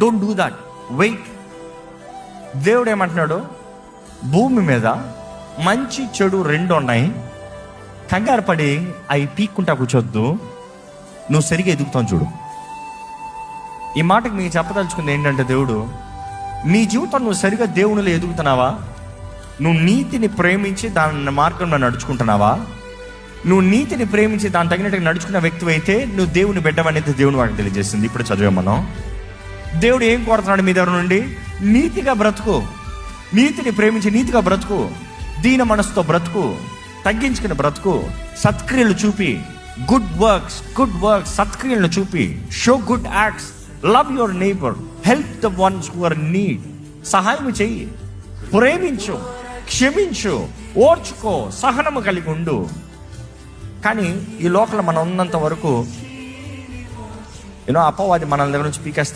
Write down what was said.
Don't do that, wait. దేవుడు ఏమంటున్నాడు, భూమి మీద మంచి చెడు రెండు ఉన్నాయి, కంగారు పడి అవి పీక్కుంటా కూర్చోద్దు, నువ్వు సరిగా ఎదుగుతావు చూడు. ఈ మాటకి మీకు చెప్పదలుచుకుంది ఏంటంటే, దేవుడు నీ జీవితం నువ్వు సరిగా దేవునిలో ఎదుగుతున్నావా? నువ్వు నీతిని ప్రేమించి దాని మార్గంలో నడుచుకుంటున్నావా? నువ్వు నీతిని ప్రేమించి దాని తగినట్టుగా నడుచుకున్న వ్యక్తి అయితే నువ్వు దేవుని బిడ్డవనేది దేవుని వాడికి తెలియజేస్తుంది. ఇప్పుడు చదివే మనం, దేవుడు ఏం కోరుతున్నాడు మీ దగ్గర నుండి? నీతిగా బ్రతుకు, నీతిని ప్రేమించి నీతిగా బ్రతుకు, దీన మనసుతో బ్రతుకు, తగ్గించుకుని బ్రతుకు, సత్క్రియలు చూపి, గుడ్ వర్క్స్ సత్క్రియలను చూపి, show good acts, love your neighbour, help the ones who are need. సహాయం చెయ్యి, ప్రేమించు, క్షమించు, ఓర్చుకో, సహనము కలిగి ఉండు. కానీ ఈ లోకంలో మనం ఉన్నంత వరకు అపవాది మన దగ్గర నుంచి పీకేస్తాం.